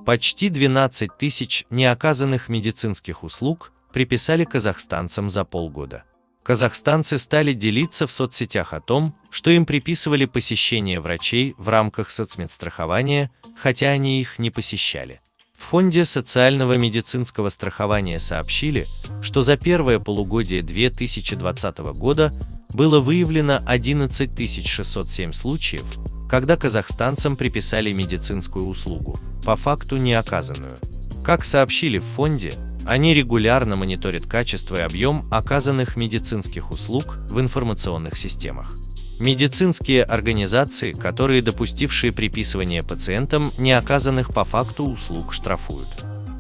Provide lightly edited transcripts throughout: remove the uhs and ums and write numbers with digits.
Почти 12 тысяч неоказанных медицинских услуг приписали казахстанцам за полгода. Казахстанцы стали делиться в соцсетях о том, что им приписывали посещение врачей в рамках соцмедстрахования, хотя они их не посещали. В Фонде социального медицинского страхования сообщили, что за первое полугодие 2020 года было выявлено 11 607 случаев, когда казахстанцам приписали медицинскую услугу, по факту не оказанную. Как сообщили в фонде, они регулярно мониторят качество и объем оказанных медицинских услуг в информационных системах. Медицинские организации, которые допустившие приписывание пациентам неоказанных по факту услуг, штрафуют.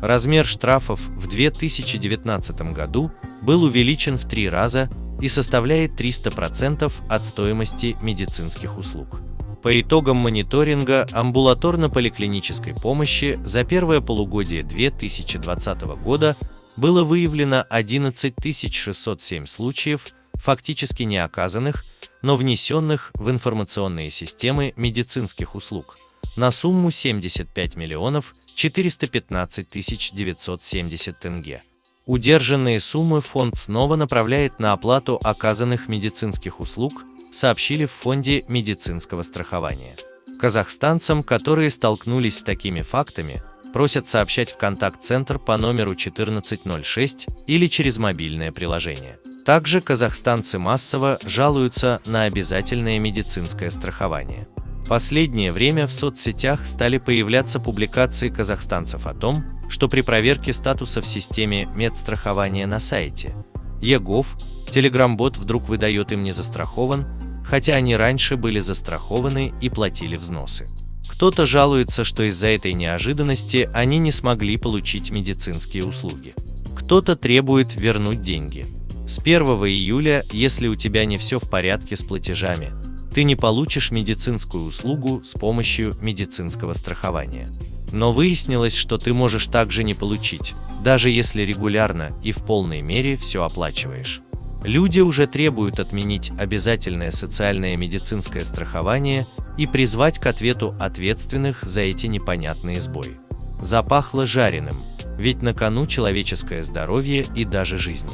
Размер штрафов в 2019 году был увеличен в 3 раза и составляет 300% от стоимости медицинских услуг. По итогам мониторинга амбулаторно-поликлинической помощи за первое полугодие 2020 года было выявлено 11 607 случаев, фактически не оказанных, но внесенных в информационные системы медицинских услуг на сумму 75 миллионов 415 970 тенге. Удержанные суммы фонд снова направляет на оплату оказанных медицинских услуг, сообщили в Фонде медицинского страхования. Казахстанцам, которые столкнулись с такими фактами, просят сообщать в контакт-центр по номеру 1406 или через мобильное приложение. Также казахстанцы массово жалуются на обязательное медицинское страхование. В последнее время в соцсетях стали появляться публикации казахстанцев о том, что при проверке статуса в системе медстрахования на сайте ЕГОВ Telegram-бот вдруг выдает им «не застрахован», хотя они раньше были застрахованы и платили взносы. Кто-то жалуется, что из-за этой неожиданности они не смогли получить медицинские услуги. Кто-то требует вернуть деньги. С 1 июля, если у тебя не все в порядке с платежами, ты не получишь медицинскую услугу с помощью медицинского страхования. Но выяснилось, что ты можешь также не получить, даже если регулярно и в полной мере все оплачиваешь. Люди уже требуют отменить обязательное социальное медицинское страхование и призвать к ответу ответственных за эти непонятные сбои. Запахло жареным, ведь на кону человеческое здоровье и даже жизни.